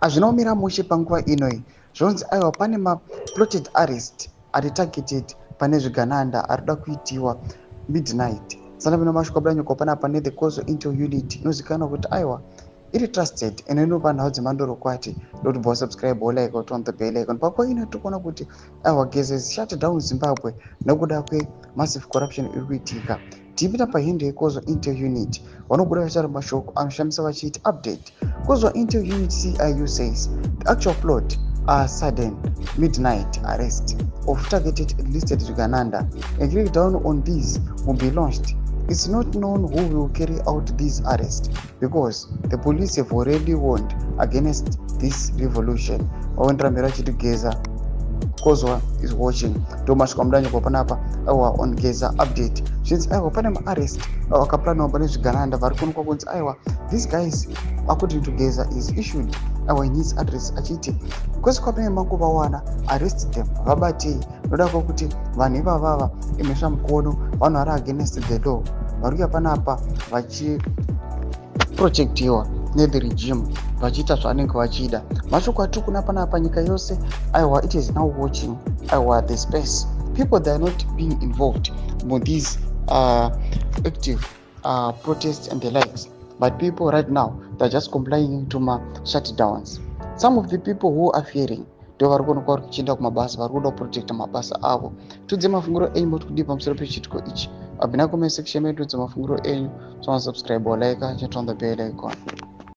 azvinomira mushe panguva inoi zvonzi aiwa pane plotted arrest ari targeted pane Zvigananda arikuda kuitiwa midnight. Sana vino mashuka blanyo panapa ne the causal intel unit inozikanwa kuti aiwa iri trusted eno inopa nhau dzemandoro kwati doti bo subscribe or like or turn the bell icon. Pakwa ino tikuona kuti aiwa gezes shut down Zimbabwe nekuda kwe massive corruption iri kuitika. Tipita pahinde yecausal intel unit vanobuda vachari mashoko anoshamisa vachiti update. Causal intel unit CIU says the actual plot are sudden midnight arrest of targeted listed Zvigananda. A crackdown on these will be launched. It's not known who will carry out these arrests because the police have already warned against this revolution. Wawendramira chitugeza Kozwa is watching. Thomas Komdani Kopanapa, our on Geza update. Since I open an arrest, our Kaplano Zvigananda Varkun Kobuns Iowa. These guys, according to Geza, is issued our needs address Achiti. Because Kopane Mankubawana arrested them. Vabati, Noda Kuti, Vaniva Vava, Imesham Kono, Honora against the law. Maria Panapa, Vachi project your ne the regime vachita zvanenge vachida mashoko atiri kuna panapa nyika yose aiwa it is now watching aiwa the space people that are not being involved in these active protests and the likes, but people right now they're just complying to my shutdowns. Some of the people who are fearing ndo vari kuonekwa vari kuchienda kumabasa vari kuda kuprotecta mabasa avo. Tudze mafunguro enyu moti kudii pamusoro pechitiko ichi. Abina comment section medu tudze mafunguro enyu. So subscribe or like, turn on the bell icon.